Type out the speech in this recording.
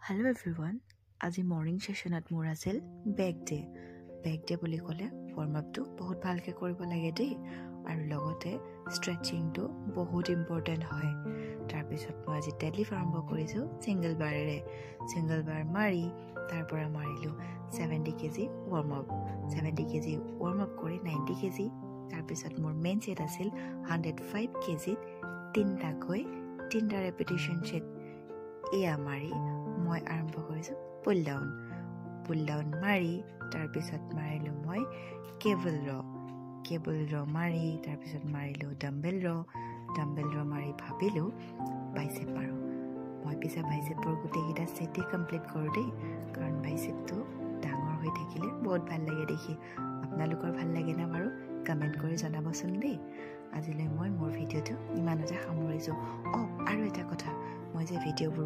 Hello everyone. আজি morning সেশনত মোৰ আছিল বেক ডে বুলি ক'লে ৱাৰ্ম আপটো বহুত ভালকে কৰিব লাগে দেই আৰু লগতে ষ্ট্ৰেচিংটো বহুত ইম্পৰ্টেণ্ট হয়। তাৰ পিছত মই আজি ডেডলিফ্ট আৰম্ভ কৰিছো সিঙ্গল বাৰ মাৰি তাৰ পৰা মাৰিলো 70 কেজি ৱাৰ্ম আপ কৰি 90 কেজি। তাৰ পিছত মোৰ মেইন সেট আছিল 105 কেজিত তিনটা ৰেপিটেশন সেট এয়া মাৰি মই আৰম্ভ কৰিছো পুল ডাউন মাৰি তাৰ পিছত মাৰিলো মই কেবল ৰ মাৰি তাৰ পিছত মাৰিলো ডাম্বেল ৰ মাৰি ভাবিলো বাইসেপ মাৰো। মই পিছে বাইসেপৰ গোটেইকেইটা সেটে কমপ্লিট কৰো দেই, কাৰণ বাইসেপটো ডাঙৰ হৈ থাকিলে বহুত ভাল লাগে দেখি। আপোনালোকৰ ভাল লাগে না বাৰু? কমেন্ট কৰি জনাবচোন দেই। আজিলৈ মই মোৰ ভিডিঅ'টো ইমানতে সামৰিছো। আৰু এটা কথা, মই যে ভিডিঅ'বোৰ